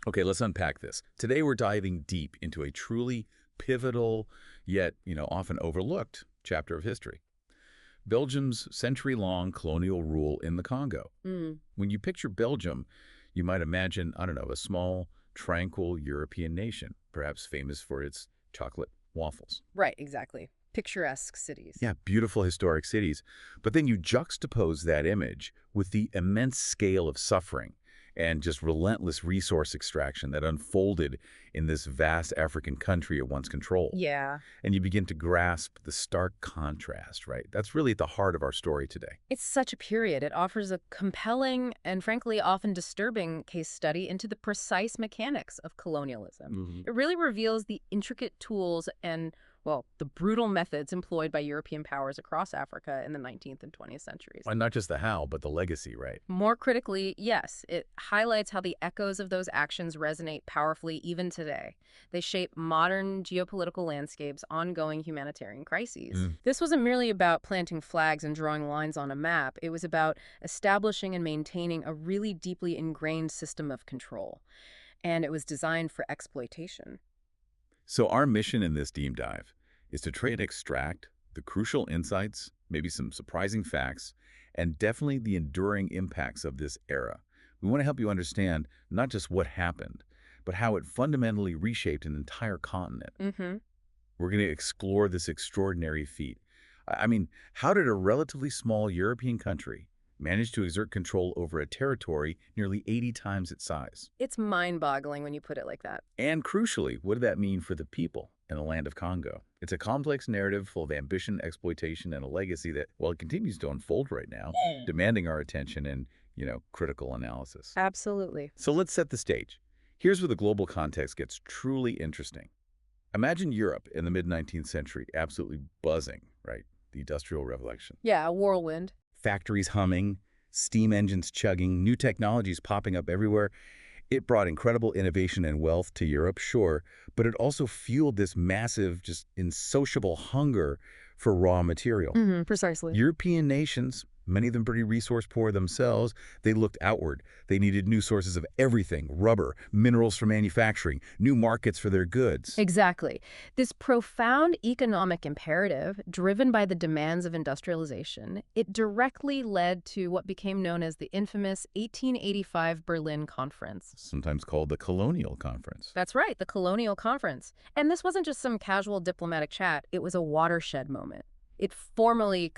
Okay, let's unpack this. Today we're diving deep into a truly pivotal, yet, often overlooked chapter of history. Belgium's century-long colonial rule in the Congo. Mm, When you picture Belgium, you might imagine, I don't know, a small, tranquil European nation, perhaps famous for its chocolate waffles. right, exactly. Picturesque cities. Yeah, beautiful historic cities. But then you juxtapose that image with the immense scale of suffering and just relentless resource extraction that unfolded in this vast African country it once controlled. Yeah. And you begin to grasp the stark contrast, right? That's really at the heart of our story today. It's such a period. It offers a compelling and frankly often disturbing case study into the precise mechanics of colonialism. Hmm. It really reveals the intricate tools and, well, the brutal methods employed by European powers across Africa in the 19th and 20th centuries. And not just the how, but the legacy, right? More critically, yes, it highlights how the echoes of those actions resonate powerfully even today. They shape modern geopolitical landscapes, ongoing humanitarian crises. Mm. This wasn't merely about planting flags and drawing lines on a map. It was about establishing and maintaining a really deeply ingrained system of control. And it was designed for exploitation. So our mission in this deep dive is to try and extract the crucial insights, maybe some surprising facts, and definitely the enduring impacts of this era. We want to help you understand not just what happened, but how it fundamentally reshaped an entire continent. Mm-hmm. We're going to explore this extraordinary feat. I mean, how did a relatively small European country manage to exert control over a territory nearly 80 times its size? It's mind-boggling when you put it like that. And crucially, what did that mean for the people in the land of Congo? It's a complex narrative full of ambition, exploitation, and a legacy that, well, it continues to unfold right now, demanding our attention and, critical analysis. Absolutely. So let's set the stage. Here's where the global context gets truly interesting. Imagine Europe in the mid-19th century, absolutely buzzing, right? The Industrial Revolution. Yeah, a whirlwind. Factories humming, steam engines chugging, new technologies popping up everywhere. It brought incredible innovation and wealth to Europe, sure, but it also fueled this massive, just insatiable hunger for raw material. Mm-hmm, precisely. European nations, many of them pretty resource poor themselves, they looked outward. They needed new sources of everything, rubber, minerals for manufacturing, new markets for their goods. Exactly. This profound economic imperative, driven by the demands of industrialization, it directly led to what became known as the infamous 1885 Berlin Conference. Sometimes called the Colonial Conference. That's right, the Colonial Conference. And this wasn't just some casual diplomatic chat, it was a watershed moment. It formally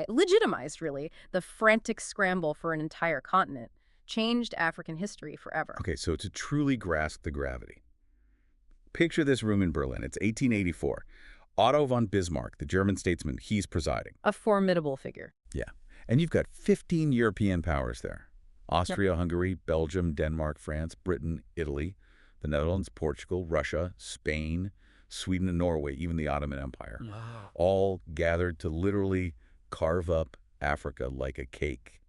legitimized, really, the frantic scramble for an entire continent, changed African history forever. Okay, so to truly grasp the gravity, picture this room in Berlin. It's 1884. Otto von Bismarck, the German statesman, he's presiding. A formidable figure. Yeah. And you've got 15 European powers there. Austria, Hungary, Belgium, Denmark, France, Britain, Italy, the Netherlands, Portugal, Russia, Spain, Sweden and Norway, even the Ottoman Empire, Wow. all gathered to literally carve up Africa like a cake.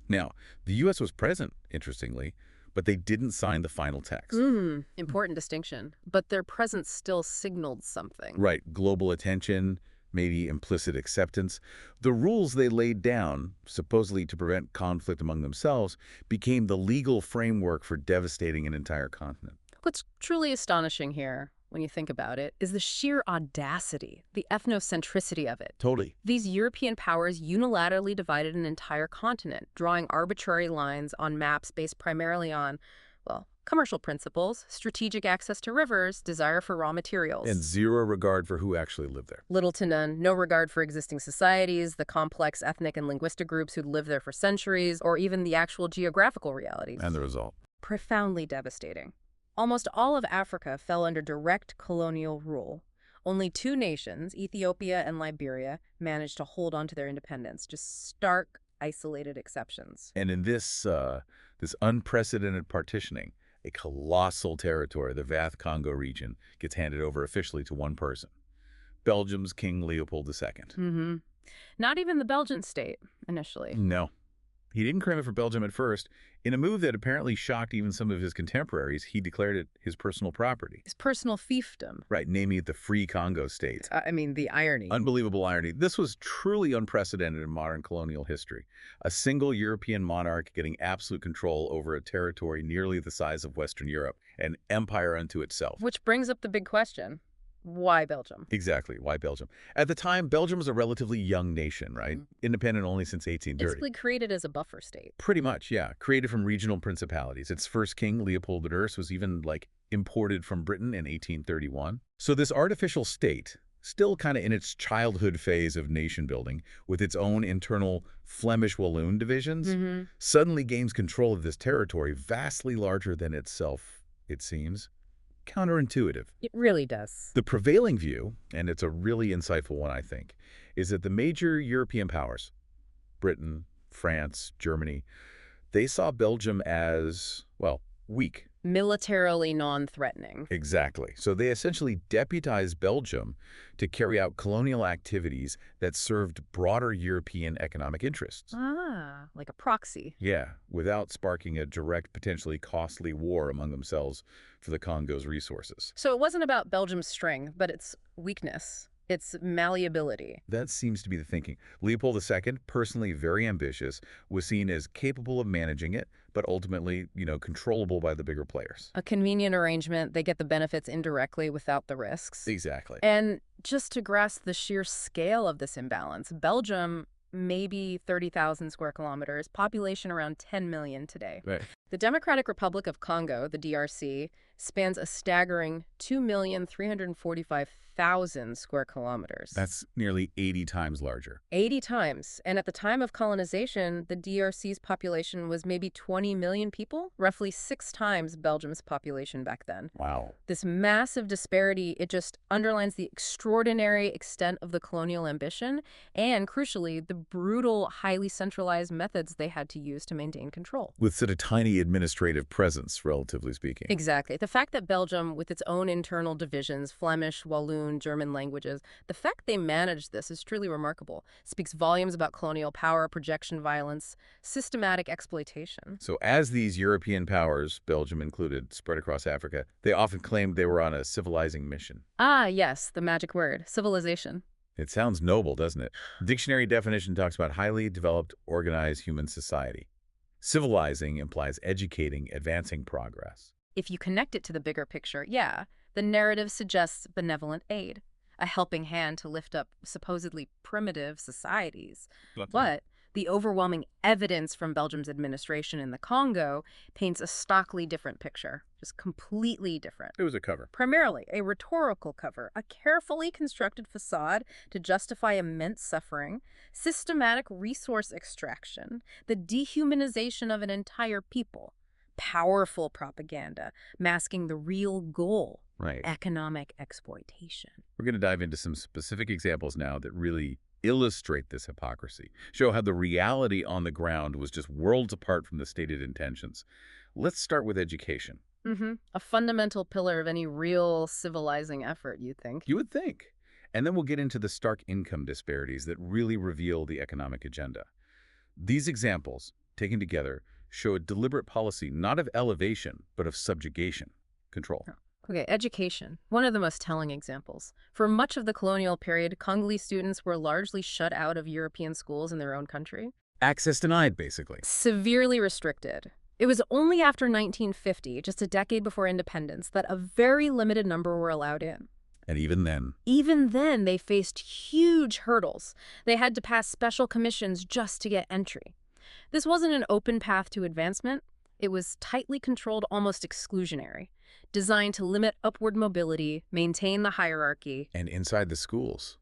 Now, the U.S. was present, interestingly, but they didn't sign the final text. Important distinction. But their presence still signaled something. Right, global attention, maybe implicit acceptance. The rules they laid down, supposedly to prevent conflict among themselves, became the legal framework for devastating an entire continent. What's truly astonishing here, when you think about it, is the sheer audacity, the ethnocentricity of it. Totally. These European powers unilaterally divided an entire continent, drawing arbitrary lines on maps based primarily on, well, commercial principles, strategic access to rivers, desire for raw materials. And zero regard for who actually lived there. Little to none, no regard for existing societies, the complex ethnic and linguistic groups who'd lived there for centuries, or even the actual geographical realities. And the result? Profoundly devastating. Almost all of Africa fell under direct colonial rule. Only two nations, Ethiopia and Liberia, managed to hold on to their independence, just stark, isolated exceptions. And in this unprecedented partitioning, a colossal territory, the vast Congo region, gets handed over officially to one person, Belgium's King Leopold II. Not even the Belgian state, initially. No. He didn't claim it for Belgium at first. In a move that apparently shocked even some of his contemporaries, he declared it his personal property. His personal fiefdom. Right, naming it the Free Congo State. I mean, the irony. Unbelievable irony. This was truly unprecedented in modern colonial history. A single European monarch getting absolute control over a territory nearly the size of Western Europe, an empire unto itself. Which brings up the big question. Why Belgium? Exactly. Why Belgium? At the time, Belgium was a relatively young nation, right? Independent only since 1830. Basically created as a buffer state. Pretty much, yeah. Created from regional principalities. Its first king, Leopold I, was even, imported from Britain in 1831. So this artificial state, still kind of in its childhood phase of nation building, with its own internal Flemish Walloon divisions, suddenly gains control of this territory vastly larger than itself, it seems. Counterintuitive. It really does. The prevailing view, and it's a really insightful one, I think, is that the major European powers, Britain, France, Germany, they saw Belgium as, well, weak. Militarily non-threatening. Exactly. So they essentially deputized Belgium to carry out colonial activities that served broader European economic interests. Ah, like a proxy. Yeah, without sparking a direct, potentially costly war among themselves for the Congo's resources. So it wasn't about Belgium's strength, but its weakness, its malleability. That seems to be the thinking. Leopold II, personally very ambitious, was seen as capable of managing it, but ultimately, controllable by the bigger players. A convenient arrangement. They get the benefits indirectly without the risks. Exactly. And just to grasp the sheer scale of this imbalance, Belgium, maybe 30,000 square kilometers, population around 10 million today. Right. The Democratic Republic of Congo, the DRC, spans a staggering 2,345,000 square kilometers. That's nearly 80 times larger. 80 times. And at the time of colonization, the DRC's population was maybe 20 million people, roughly 6 times Belgium's population back then. Wow. This massive disparity, it just underlines the extraordinary extent of the colonial ambition and, crucially, the brutal, highly centralized methods they had to use to maintain control. With such a tiny administrative presence, relatively speaking. Exactly. The fact that Belgium, with its own internal divisions, Flemish, Walloon, German languages, the fact they managed this is truly remarkable. It speaks volumes about colonial power, projection violence, systematic exploitation. So as these European powers, Belgium included, spread across Africa, they often claimed they were on a civilizing mission. Ah, yes, the magic word, civilization. It sounds noble, doesn't it? Dictionary definition talks about highly developed, organized human society. Civilizing implies educating, advancing progress. If you connect it to the bigger picture, yeah, the narrative suggests benevolent aid, a helping hand to lift up supposedly primitive societies. But the overwhelming evidence from Belgium's administration in the Congo paints a starkly different picture, just completely different. It was a cover. Primarily a rhetorical cover, a carefully constructed facade to justify immense suffering, systematic resource extraction, the dehumanization of an entire people, powerful propaganda masking the real goal, Right. economic exploitation. We're going to dive into some specific examples now that really illustrate this hypocrisy, show how the reality on the ground was just worlds apart from the stated intentions. Let's start with education. A fundamental pillar of any real civilizing effort, you'd think. You would think. And then we'll get into the stark income disparities that really reveal the economic agenda. These examples, taken together, show a deliberate policy not of elevation, but of subjugation, control. Okay, education. One of the most telling examples. For much of the colonial period, Congolese students were largely shut out of European schools in their own country. Access denied, basically. Severely restricted. It was only after 1950, just a decade before independence, that a very limited number were allowed in. And even then, They faced huge hurdles. They had to pass special commissions just to get entry. This wasn't an open path to advancement. It was tightly controlled, almost exclusionary, designed to limit upward mobility, maintain the hierarchy. and inside the schools,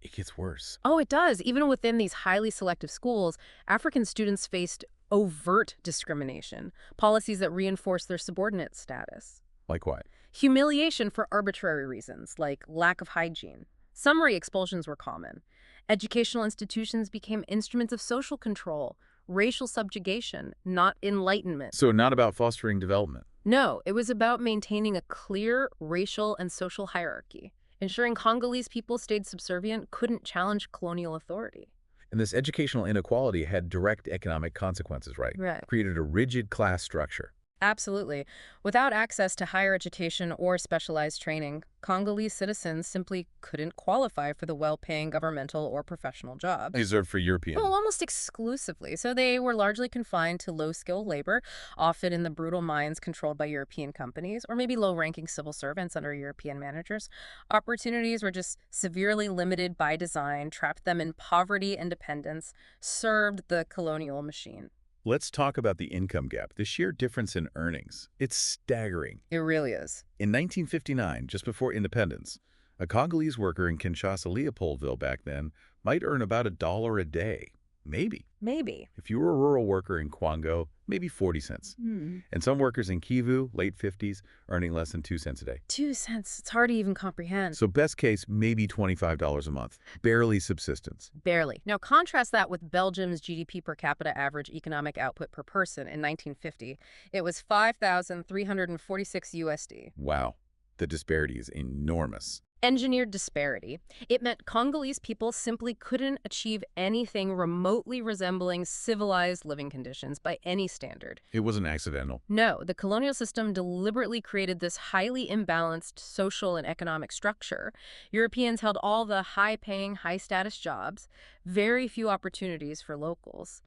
it gets worse. Oh, it does. Even within these highly selective schools, African students faced overt discrimination, policies that reinforced their subordinate status. Like what? Humiliation for arbitrary reasons, like lack of hygiene. Summary expulsions were common. Educational institutions became instruments of social control, racial subjugation, not enlightenment. So not about fostering development. No, it was about maintaining a clear racial and social hierarchy, ensuring Congolese people stayed subservient, couldn't challenge colonial authority. And this educational inequality had direct economic consequences, right? Right. Created a rigid class structure. Absolutely. Without access to higher education or specialized training, Congolese citizens simply couldn't qualify for the well-paying governmental or professional jobs. Reserved for European. Well, almost exclusively. So they were largely confined to low-skilled labor, often in the brutal mines controlled by European companies, or maybe low-ranking civil servants under European managers. Opportunities were just severely limited by design, trapped them in poverty and dependence, served the colonial machine. Let's talk about the income gap, the sheer difference in earnings. It's staggering. It really is. In 1959, just before independence, a Congolese worker in Kinshasa, Leopoldville back then, might earn about $1 a day. Maybe. Maybe. If you were a rural worker in Congo, maybe 40 cents. And some workers in Kivu, late 50s, earning less than 2 cents a day. 2 cents. It's hard to even comprehend. So best case, maybe $25 a month. Barely subsistence. Barely. Now contrast that with Belgium's GDP per capita average economic output per person in 1950. It was 5,346 USD. Wow. The disparity is enormous. Engineered disparity. It meant Congolese people simply couldn't achieve anything remotely resembling civilized living conditions by any standard. It wasn't accidental. No, the colonial system deliberately created this highly imbalanced social and economic structure. Europeans held all the high-paying, high-status jobs, very few opportunities for locals.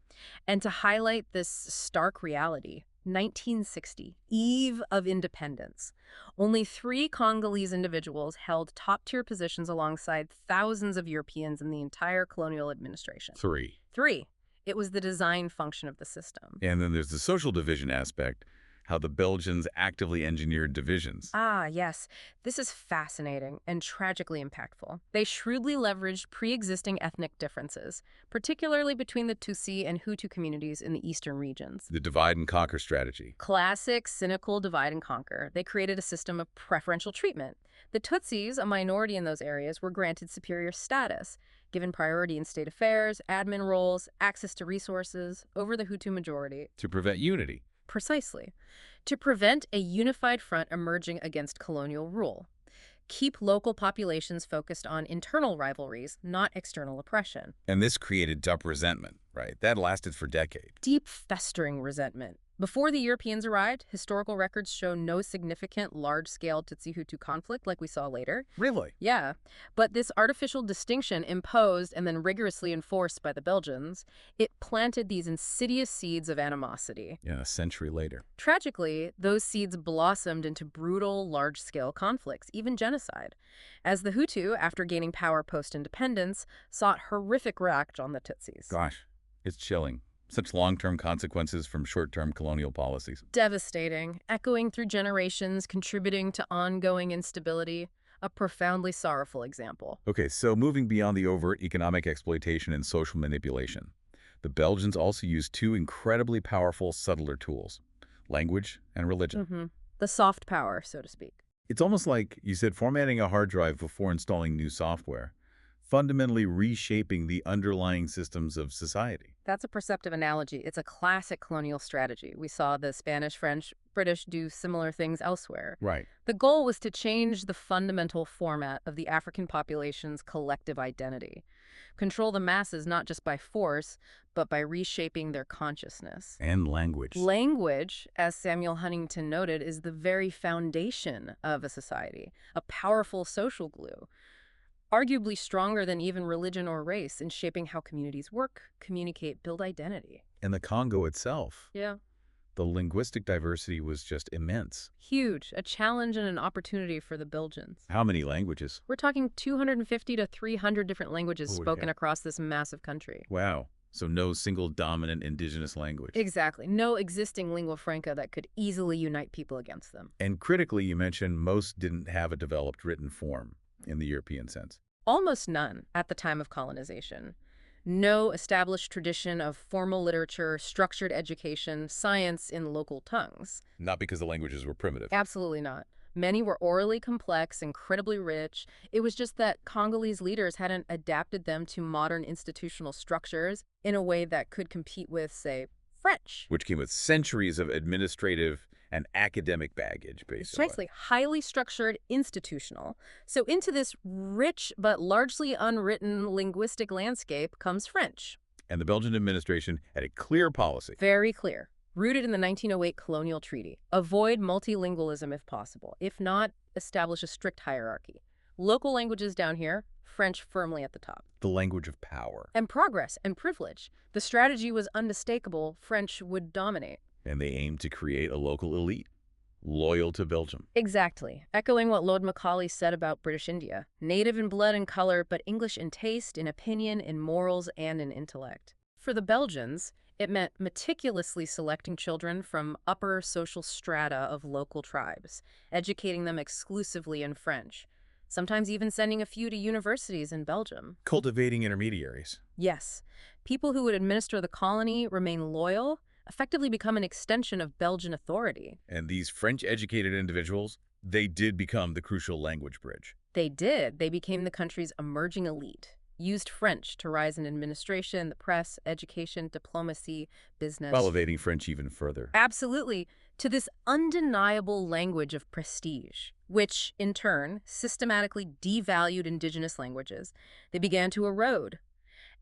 And to highlight this stark reality, 1960, eve of independence. Only 3 Congolese individuals held top-tier positions alongside thousands of Europeans in the entire colonial administration. 3. 3. It was the design function of the system. And then there's the social division aspect, how the Belgians actively engineered divisions. Ah, yes. This is fascinating and tragically impactful. They shrewdly leveraged pre-existing ethnic differences, particularly between the Tutsi and Hutu communities in the eastern regions. The divide and conquer strategy. Classic, cynical divide and conquer. They created a system of preferential treatment. The Tutsis, a minority in those areas, were granted superior status, given priority in state affairs, admin roles, access to resources, over the Hutu majority. To prevent unity. Precisely. To prevent a unified front emerging against colonial rule. Keep local populations focused on internal rivalries, not external oppression. And this created deep resentment, right? That lasted for decades. Deep, festering resentment. Before the Europeans arrived, historical records show no significant large-scale Tutsi-Hutu conflict like we saw later. Really? Yeah, but this artificial distinction imposed and then rigorously enforced by the Belgians, it planted these insidious seeds of animosity. Yeah, a century later. Tragically, those seeds blossomed into brutal, large-scale conflicts, even genocide, as the Hutu, after gaining power post-independence, sought horrific revenge on the Tutsis. Gosh, it's chilling. Such long-term consequences from short-term colonial policies. Devastating, echoing through generations, contributing to ongoing instability. A profoundly sorrowful example. Okay, so moving beyond the overt economic exploitation and social manipulation, the Belgians also used 2 incredibly powerful, subtler tools, language and religion. The soft power, so to speak. It's almost like, you said, formatting a hard drive before installing new software, fundamentally reshaping the underlying systems of society. That's a perceptive analogy. It's a classic colonial strategy. We saw the Spanish, French, British do similar things elsewhere. Right. The goal was to change the fundamental format of the African population's collective identity. Control the masses not just by force, but by reshaping their consciousness. And language. Language, as Samuel Huntington noted, is the very foundation of a society, a powerful social glue. Arguably stronger than even religion or race in shaping how communities work, communicate, build identity. And the Congo itself. Yeah. The linguistic diversity was just immense. Huge. A challenge and an opportunity for the Belgians. How many languages? We're talking 250 to 300 different languages Holy spoken cow. across this massive country. Wow. So no single dominant indigenous language. Exactly. No existing lingua franca that could easily unite people against them. And critically, you mentioned most didn't have a developed written form in the European sense. Almost none at the time of colonization. No established tradition of formal literature, structured education, science in local tongues. Not because the languages were primitive. Absolutely not. Many were orally complex, incredibly rich. It was just that Congolese leaders hadn't adapted them to modern institutional structures in a way that could compete with, say, French. Which came with centuries of administrative and academic baggage, basically. Precisely. Highly structured, institutional. So into this rich but largely unwritten linguistic landscape comes French. And the Belgian administration had a clear policy. Very clear. Rooted in the 1908 colonial treaty. Avoid multilingualism if possible. If not, establish a strict hierarchy. Local languages down here, French firmly at the top. The language of power. And progress and privilege. The strategy was unmistakable. French would dominate. And they aimed to create a local elite, loyal to Belgium. Exactly. Echoing what Lord Macaulay said about British India. Native in blood and color, but English in taste, in opinion, in morals, and in intellect. For the Belgians, it meant meticulously selecting children from upper social strata of local tribes, educating them exclusively in French, sometimes even sending a few to universities in Belgium. Cultivating intermediaries. Yes, people who would administer the colony, remain loyal, effectively become an extension of Belgian authority. And these French-educated individuals, they did become the crucial language bridge. They did. They became the country's emerging elite, used French to rise in administration, the press, education, diplomacy, business. Elevating French even further. Absolutely, to this undeniable language of prestige, which, in turn, systematically devalued indigenous languages. They began to erode.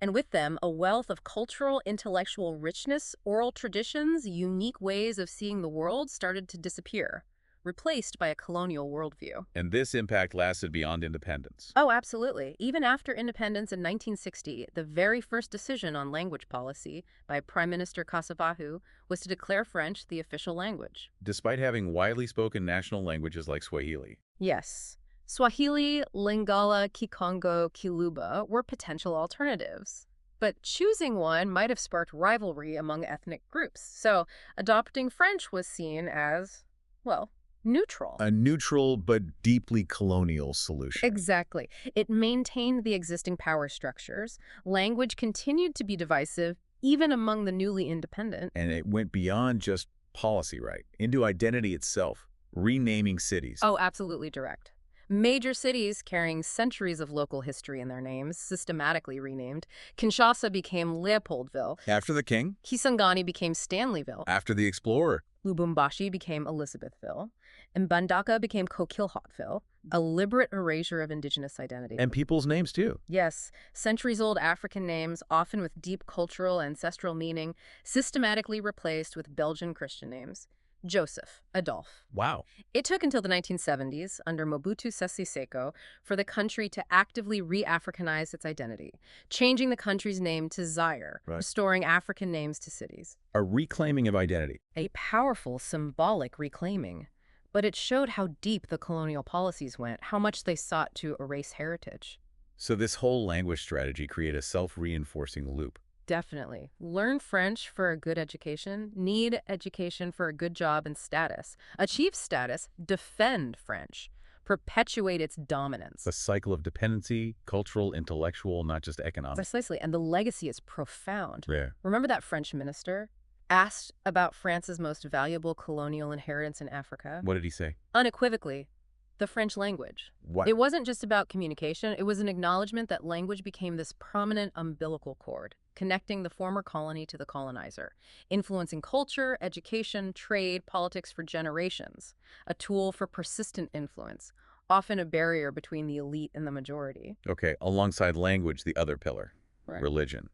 And with them, a wealth of cultural, intellectual richness, oral traditions, unique ways of seeing the world started to disappear, replaced by a colonial worldview. And this impact lasted beyond independence. Oh, absolutely. Even after independence in 1960, the very first decision on language policy by Prime Minister Casabahu was to declare French the official language. Despite having widely spoken national languages like Swahili. Yes. Swahili, Lingala, Kikongo, Kiluba were potential alternatives. But choosing one might have sparked rivalry among ethnic groups. So adopting French was seen as, well, neutral. A neutral but deeply colonial solution. Exactly. It maintained the existing power structures. Language continued to be divisive, even among the newly independent. And it went beyond just policy, right? Into identity itself, renaming cities. Oh, absolutely direct. Major cities carrying centuries of local history in their names, systematically renamed. Kinshasa became Leopoldville. After the king. Kisangani became Stanleyville. After the explorer. Lubumbashi became Elizabethville. And Mbandaka became Coquilhotville, a deliberate erasure of indigenous identity. And people's names, too. Yes, centuries-old African names, often with deep cultural, ancestral meaning, systematically replaced with Belgian Christian names. Joseph, Adolphe. Wow. It took until the 1970s, under Mobutu Sese Seko, for the country to actively re-Africanize its identity, changing the country's name to Zaire, restoring African names to cities. A reclaiming of identity. A powerful, symbolic reclaiming. But it showed how deep the colonial policies went, how much they sought to erase heritage. So this whole language strategy created a self-reinforcing loop. Definitely. Learn French for a good education, need education for a good job and status, achieve status, defend French, perpetuate its dominance. A cycle of dependency, cultural, intellectual, not just economic. Precisely, and the legacy is profound. Yeah. Remember that French minister asked about France's most valuable colonial inheritance in Africa? What did he say? Unequivocally, the French language. What? It wasn't just about communication, it was an acknowledgement that language became this prominent umbilical cord, connecting the former colony to the colonizer, influencing culture, education, trade, politics for generations, a tool for persistent influence, often a barrier between the elite and the majority. Okay, alongside language, the other pillar, religion.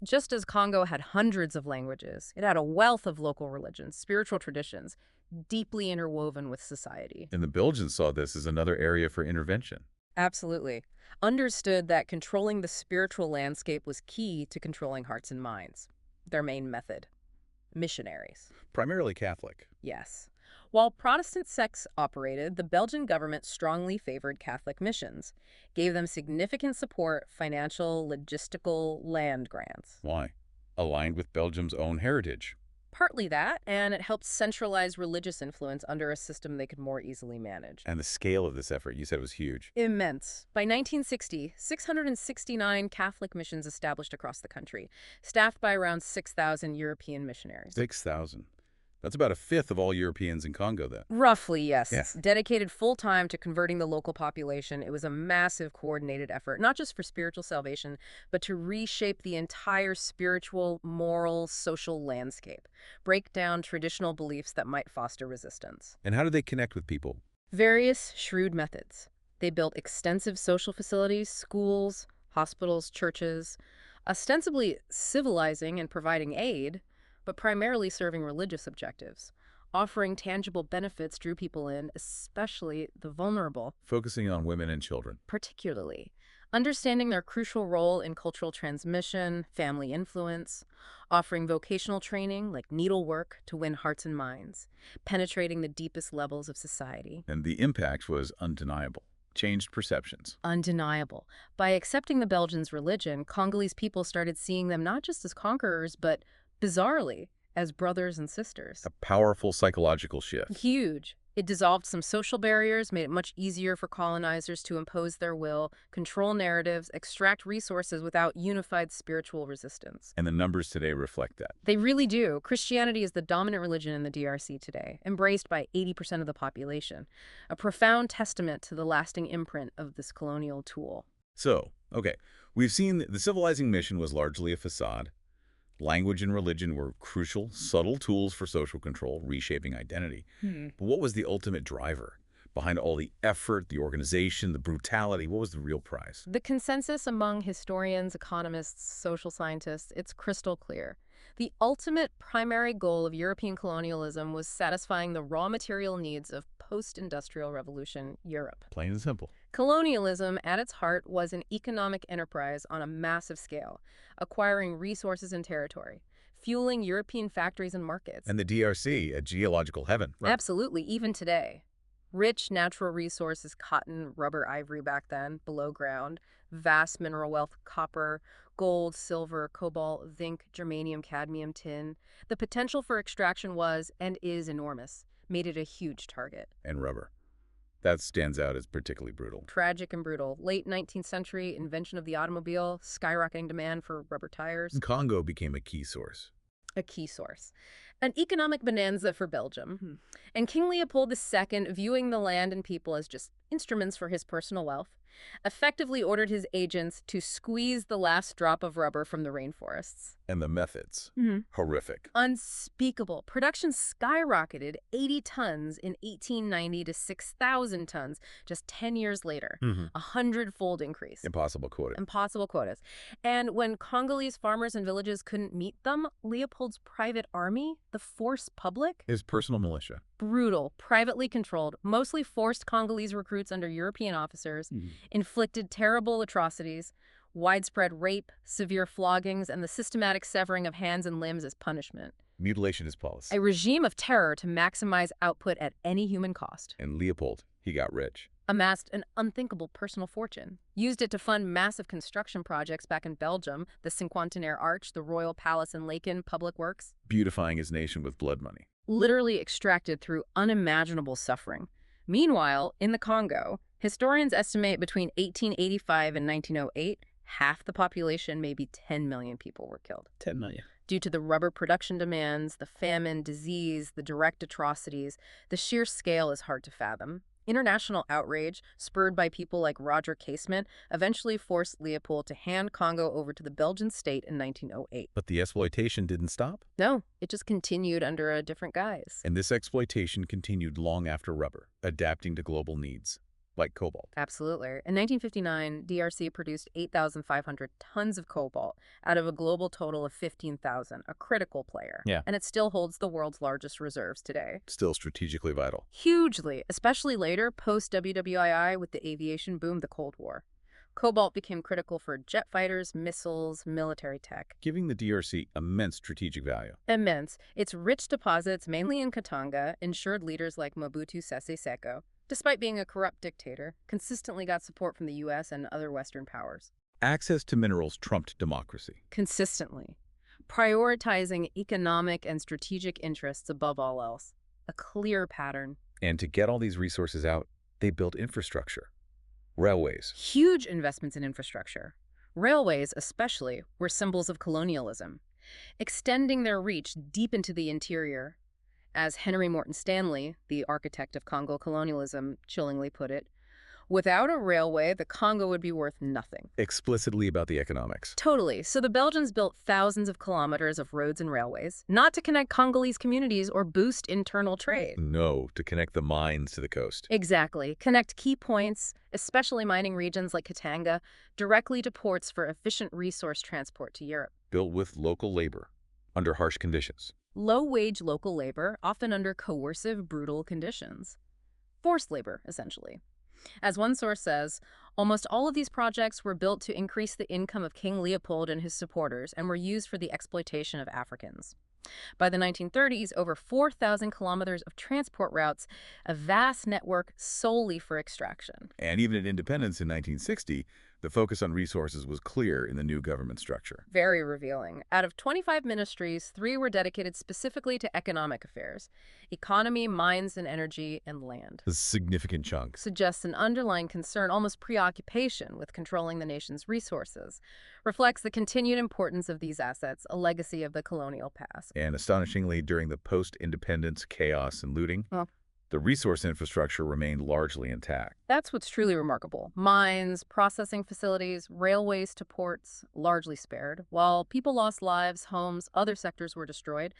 Just as Congo had hundreds of languages, it had a wealth of local religions, spiritual traditions, deeply interwoven with society. And the Belgians saw this as another area for intervention. Absolutely. Understood that controlling the spiritual landscape was key to controlling hearts and minds. Their main method. Missionaries. Primarily Catholic. Yes. While Protestant sects operated, the Belgian government strongly favored Catholic missions, gave them significant support, financial, logistical, land grants. Why? Aligned with Belgium's own heritage. Partly that, and it helped centralize religious influence under a system they could more easily manage. And the scale of this effort, you said, was huge. Immense. By 1960, 669 Catholic missions established across the country, staffed by around 6,000 European missionaries. 6,000. That's about a fifth of all Europeans in Congo, then. Roughly, Yeah. yes. Dedicated full-time to converting the local population, it was a massive coordinated effort, not just for spiritual salvation, but to reshape the entire spiritual, moral, social landscape, break down traditional beliefs that might foster resistance. And how do they connect with people? Various shrewd methods. They built extensive social facilities, schools, hospitals, churches, ostensibly civilizing and providing aid, but primarily serving religious objectives. Offering tangible benefits drew people in, especially the vulnerable, Focusing on women and children. particularly. Understanding their crucial role in cultural transmission, family influence, offering vocational training like needlework to win hearts and minds, penetrating the deepest levels of society. And the impact was undeniable. Changed perceptions. Undeniable. By accepting the Belgians' religion, Congolese people started seeing them not just as conquerors, but, bizarrely, as brothers and sisters. A powerful psychological shift. Huge. It dissolved some social barriers, made it much easier for colonizers to impose their will, control narratives, extract resources without unified spiritual resistance. And the numbers today reflect that. They really do. Christianity is the dominant religion in the DRC today, embraced by 80% of the population. A profound testament to the lasting imprint of this colonial tool. So, okay, we've seen that the civilizing mission was largely a facade. Language and religion were crucial, subtle tools for social control, reshaping identity. But what was the ultimate driver? Behind all the effort, the organization, the brutality, what was the real prize? The consensus among historians, economists, social scientists, it's crystal clear. The ultimate primary goal of European colonialism was satisfying the raw material needs of post-industrial revolution Europe. Plain and simple. Colonialism, at its heart, was an economic enterprise on a massive scale, acquiring resources and territory, fueling European factories and markets. And the DRC, a geological heaven. Absolutely, even today. Rich natural resources, cotton, rubber, ivory back then, below ground, vast mineral wealth, copper, gold, silver, cobalt, zinc, germanium, cadmium, tin. The potential for extraction was, and is, enormous, made it a huge target. And rubber. That stands out as particularly brutal. Tragic and brutal. Late 19th century, invention of the automobile, skyrocketing demand for rubber tires. And Congo became a key source. A key source. An economic bonanza for Belgium. And King Leopold II, viewing the land and people as just instruments for his personal wealth, effectively ordered his agents to squeeze the last drop of rubber from the rainforests. And the methods. Horrific. Unspeakable. Production skyrocketed 80 tons in 1890 to 6,000 tons just 10 years later. A hundredfold increase. Impossible quota. Impossible quotas. And when Congolese farmers and villages couldn't meet them, Leopold's private army, the force public, His personal militia. brutal, privately controlled, mostly forced Congolese recruits under European officers, inflicted terrible atrocities, widespread rape, severe floggings, and the systematic severing of hands and limbs as punishment. Mutilation is policy. A regime of terror to maximize output at any human cost. And Leopold, he got rich. Amassed an unthinkable personal fortune. Used it to fund massive construction projects back in Belgium, the Cinquantenaire Arch, the Royal Palace in Laeken, public works. Beautifying his nation with blood money. Literally extracted through unimaginable suffering. Meanwhile, in the Congo, historians estimate between 1885 and 1908, half the population, maybe 10 million people, were killed. 10 million. Due to the rubber production demands, the famine, disease, the direct atrocities, the sheer scale is hard to fathom. International outrage, spurred by people like Roger Casement, eventually forced Leopold to hand Congo over to the Belgian state in 1908. But the exploitation didn't stop. No, it just continued under a different guise. And this exploitation continued long after rubber, adapting to global needs, like cobalt. Absolutely. In 1959, DRC produced 8,500 tons of cobalt out of a global total of 15,000, a critical player. Yeah. And it still holds the world's largest reserves today. Still strategically vital. Hugely, especially later, post-WWII with the aviation boom, the Cold War. Cobalt became critical for jet fighters, missiles, military tech. Giving the DRC immense strategic value. Immense. Its rich deposits, mainly in Katanga, ensured leaders like Mobutu Sese Seko, despite being a corrupt dictator, consistently got support from the U.S. and other Western powers. Access to minerals trumped democracy. Consistently. Prioritizing economic and strategic interests above all else. A clear pattern. And to get all these resources out, they built infrastructure. Railways. Huge investments in infrastructure. Railways, especially, were symbols of colonialism, extending their reach deep into the interior. As Henry Morton Stanley, the architect of Congo colonialism, chillingly put it, without a railway, the Congo would be worth nothing. Explicitly about the economics. Totally. So the Belgians built thousands of kilometers of roads and railways, not to connect Congolese communities or boost internal trade. No, to connect the mines to the coast. Exactly. Connect key points, especially mining regions like Katanga, directly to ports for efficient resource transport to Europe. Built with local labor, under harsh conditions. Low-wage local labor, often under coercive, brutal conditions. Forced labor, essentially. As one source says, almost all of these projects were built to increase the income of King Leopold and his supporters and were used for the exploitation of Africans. By the 1930s, over 4,000 kilometers of transport routes, a vast network solely for extraction. And even at independence in 1960, the focus on resources was clear in the new government structure. Very revealing. Out of 25 ministries, 3 were dedicated specifically to economic affairs: economy, mines and energy, and land. A significant chunk. Suggests an underlying concern, almost preoccupation, with controlling the nation's resources. Reflects the continued importance of these assets, a legacy of the colonial past. And astonishingly, during the post-independence chaos and looting, the resource infrastructure remained largely intact. That's what's truly remarkable. Mines, processing facilities, railways to ports, largely spared. While people lost lives, homes, other sectors were destroyed,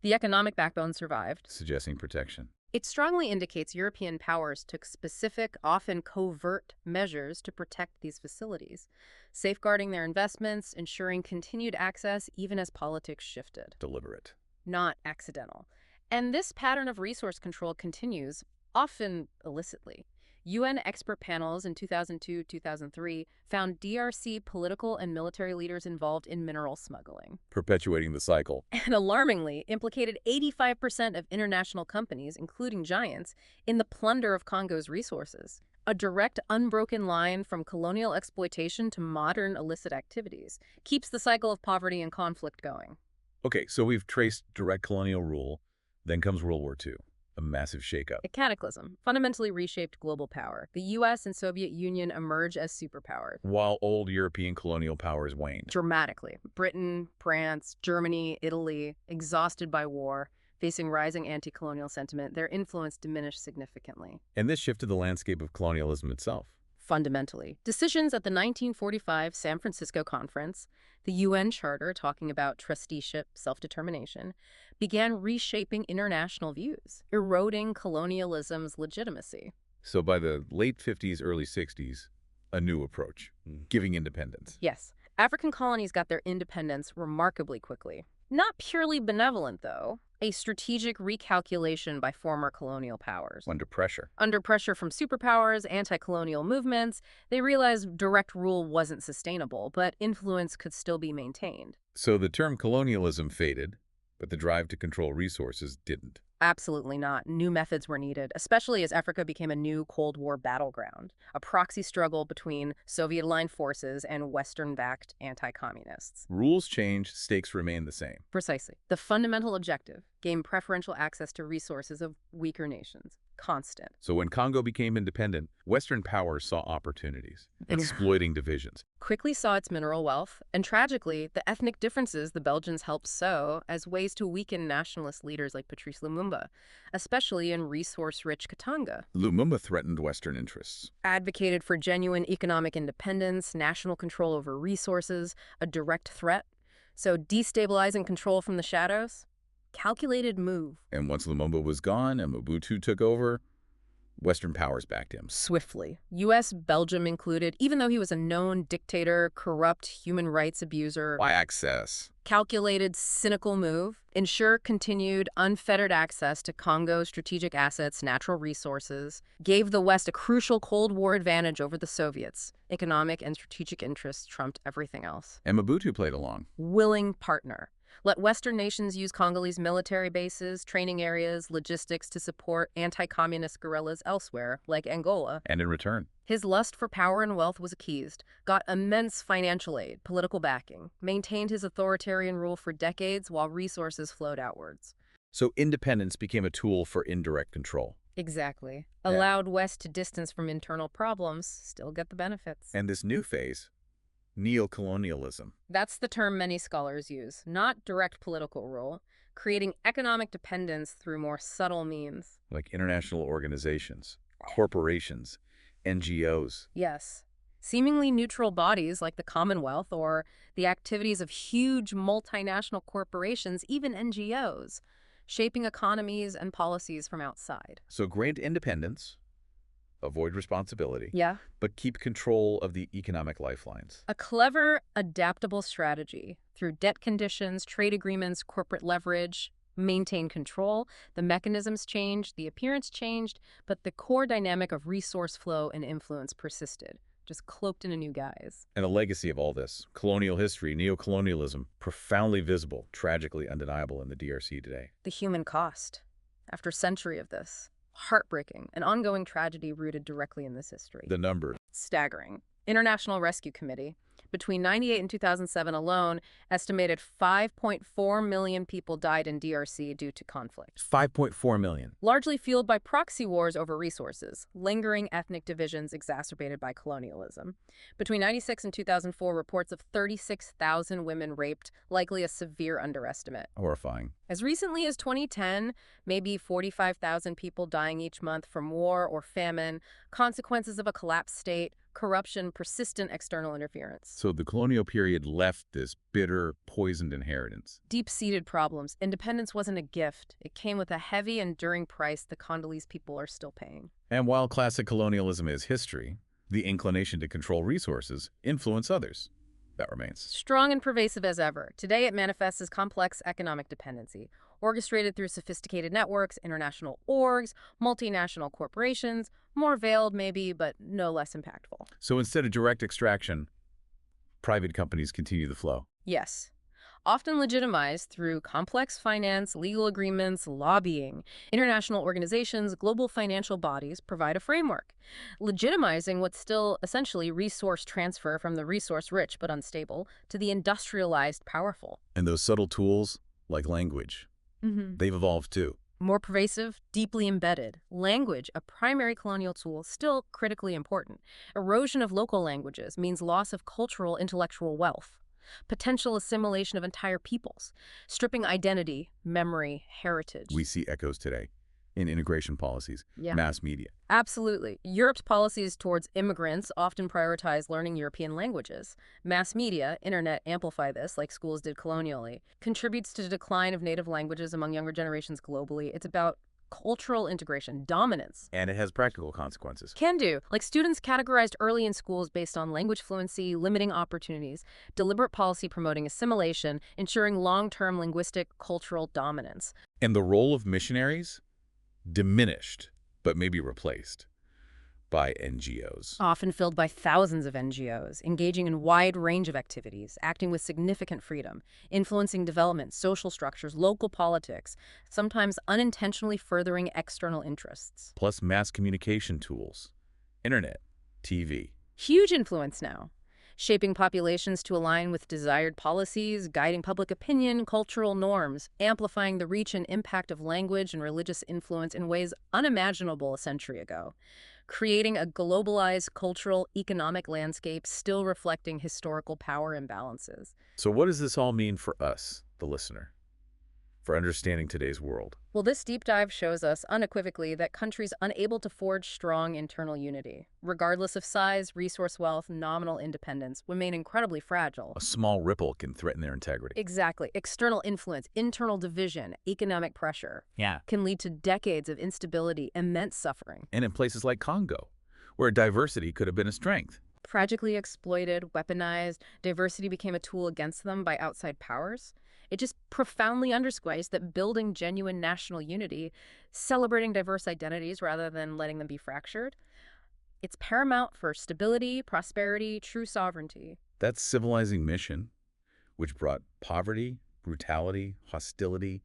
the economic backbone survived. Suggesting protection. It strongly indicates European powers took specific, often covert, measures to protect these facilities, safeguarding their investments, ensuring continued access even as politics shifted. Deliberate. Not accidental. And this pattern of resource control continues, often illicitly. UN expert panels in 2002-2003 found DRC political and military leaders involved in mineral smuggling. Perpetuating the cycle. And alarmingly, implicated 85% of international companies, including giants, in the plunder of Congo's resources. A direct, unbroken line from colonial exploitation to modern illicit activities keeps the cycle of poverty and conflict going. Okay, so we've traced direct colonial rule. Then comes World War II, a massive shakeup. A cataclysm fundamentally reshaped global power. The U.S. and Soviet Union emerge as superpowers, While old European colonial powers waned. dramatically. Britain, France, Germany, Italy, exhausted by war, facing rising anti-colonial sentiment, their influence diminished significantly. And this shifted the landscape of colonialism itself. Fundamentally, decisions at the 1945 San Francisco Conference, the UN Charter talking about trusteeship, self-determination, began reshaping international views, eroding colonialism's legitimacy. So by the late 50s, early 60s, a new approach, giving independence. Yes, African colonies got their independence remarkably quickly. Not purely benevolent, though. A strategic recalculation by former colonial powers. Under pressure. Under pressure from superpowers, anti-colonial movements, they realized direct rule wasn't sustainable, but influence could still be maintained. So the term colonialism faded, but the drive to control resources didn't. Absolutely not. New methods were needed, especially as Africa became a new Cold War battleground, a proxy struggle between Soviet-aligned forces and Western-backed anti-communists. Rules change, stakes remain the same. Precisely. The fundamental objective: gain preferential access to resources of weaker nations. Constant. So when Congo became independent, Western powers saw opportunities, exploiting divisions. Quickly saw its mineral wealth, and tragically, the ethnic differences the Belgians helped sow as ways to weaken nationalist leaders like Patrice Lumumba, especially in resource-rich Katanga. Lumumba threatened Western interests. Advocated for genuine economic independence, national control over resources, a direct threat. So destabilizing control from the shadows? Calculated move. And once Lumumba was gone and Mobutu took over, Western powers backed him. Swiftly. U.S., Belgium included, even though he was a known dictator, corrupt human rights abuser. By access. Calculated, cynical move. Ensure continued, unfettered access to Congo's strategic assets, natural resources. Gave the West a crucial Cold War advantage over the Soviets. Economic and strategic interests trumped everything else. And Mobutu played along. Willing partner. Let Western nations use Congolese military bases, training areas, logistics to support anti-communist guerrillas elsewhere, like Angola. And in return, His lust for power and wealth was appeased, got immense financial aid, political backing, maintained his authoritarian rule for decades while resources flowed outwards. so independence became a tool for indirect control. Exactly. Yeah. Allowed West to distance from internal problems, still get the benefits. And this new phase, neocolonialism. That's the term many scholars use. Not direct political rule, creating economic dependence through more subtle means. Like international organizations, corporations, NGOs. Yes. Seemingly neutral bodies like the Commonwealth or the activities of huge multinational corporations, even NGOs, shaping economies and policies from outside. So grant independence, avoid responsibility, Yeah. but keep control of the economic lifelines. A clever, adaptable strategy through debt conditions, trade agreements, corporate leverage, maintain control. The mechanisms changed, the appearance changed, but the core dynamic of resource flow and influence persisted, just cloaked in a new guise. And the legacy of all this, colonial history, neocolonialism, profoundly visible, tragically undeniable in the DRC today. The human cost, after a century of this. Heartbreaking, an ongoing tragedy rooted directly in this history. The numbers. Staggering. International Rescue Committee, between 98 and 2007 alone, estimated 5.4 million people died in DRC due to conflict. 5.4 million. Largely fueled by proxy wars over resources, lingering ethnic divisions exacerbated by colonialism. Between 96 and 2004, reports of 36,000 women raped, likely a severe underestimate. Horrifying. As recently as 2010, maybe 45,000 people dying each month from war or famine, consequences of a collapsed state, corruption, persistent external interference. So the colonial period left this bitter, poisoned inheritance. Deep-seated problems. Independence wasn't a gift. It came with a heavy, enduring price the Congolese people are still paying. And while classic colonialism is history, the inclination to control resources, influence others, that remains. Strong and pervasive as ever. Today it manifests as complex economic dependency, orchestrated through sophisticated networks, international orgs, multinational corporations, more veiled maybe, but no less impactful. So instead of direct extraction, private companies continue the flow. Yes. Often legitimized through complex finance, legal agreements, lobbying. International organizations, global financial bodies provide a framework, legitimizing what's still essentially resource transfer from the resource-rich but unstable to the industrialized powerful. And those subtle tools, like language, they've evolved too. More pervasive, deeply embedded. Language, a primary colonial tool, still critically important. Erosion of local languages means loss of cultural, intellectual wealth. Potential assimilation of entire peoples, stripping identity, memory, heritage. We see echoes today in integration policies, mass media. Absolutely. Europe's policies towards immigrants often prioritize learning European languages. Mass media, internet amplify this, like schools did colonially, contributes to the decline of native languages among younger generations globally. It's about cultural integration, dominance. And it has practical consequences. Can do. Like students categorized early in schools based on language fluency, limiting opportunities, deliberate policy promoting assimilation, ensuring long-term linguistic cultural dominance. And the role of missionaries? Diminished, but maybe replaced by NGOs. Often filled by thousands of NGOs, engaging in a wide range of activities, acting with significant freedom, influencing development, social structures, local politics, sometimes unintentionally furthering external interests. Plus mass communication tools, internet, TV. Huge influence now, shaping populations to align with desired policies, guiding public opinion, cultural norms, amplifying the reach and impact of language and religious influence in ways unimaginable a century ago, creating a globalized cultural, economic landscape still reflecting historical power imbalances. So what does this all mean for us, the listener, for understanding today's world? Well, this deep dive shows us unequivocally that countries unable to forge strong internal unity, regardless of size, resource wealth, nominal independence, remain incredibly fragile. A small ripple can threaten their integrity. Exactly. External influence, internal division, economic pressure can lead to decades of instability, immense suffering. And in places like Congo, where diversity could have been a strength. Tragically exploited, weaponized, diversity became a tool against them by outside powers. It just profoundly underscores that building genuine national unity, celebrating diverse identities rather than letting them be fractured, it's paramount for stability, prosperity, true sovereignty. That civilizing mission, which brought poverty, brutality, hostility,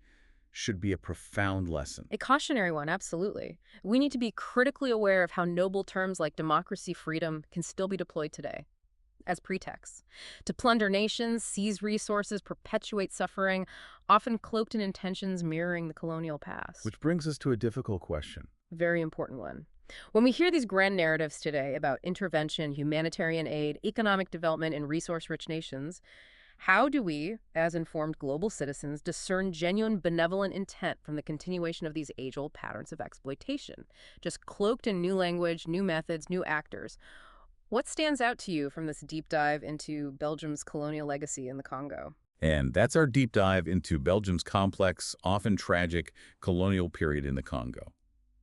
should be a profound lesson. A cautionary one, absolutely. We need to be critically aware of how noble terms like democracy, freedom can still be deployed today as pretexts to plunder nations, seize resources, perpetuate suffering, often cloaked in intentions mirroring the colonial past. Which brings us to a difficult question. Very important one. When we hear these grand narratives today about intervention, humanitarian aid, economic development in resource-rich nations, How do we, as informed global citizens, discern genuine benevolent intent from the continuation of these age-old patterns of exploitation, just cloaked in new language, new methods, new actors? What stands out to you from this deep dive into Belgium's colonial legacy in the Congo? And that's our deep dive into Belgium's complex, often tragic, colonial period in the Congo.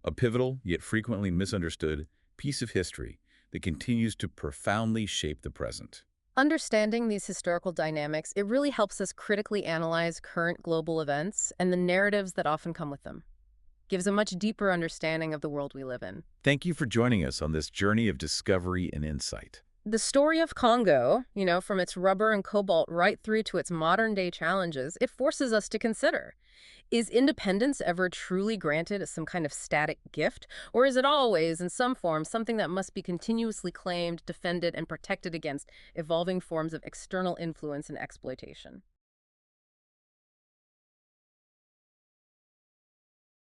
A pivotal, yet frequently misunderstood, piece of history that continues to profoundly shape the present. Understanding these historical dynamics, it really helps us critically analyze current global events and the narratives that often come with them. Gives a much deeper understanding of the world we live in. Thank you for joining us on this journey of discovery and insight. The story of Congo, from its rubber and cobalt right through to its modern-day challenges, it forces us to consider. Is independence ever truly granted as some kind of static gift? Or is it always, in some form, something that must be continuously claimed, defended, and protected against evolving forms of external influence and exploitation?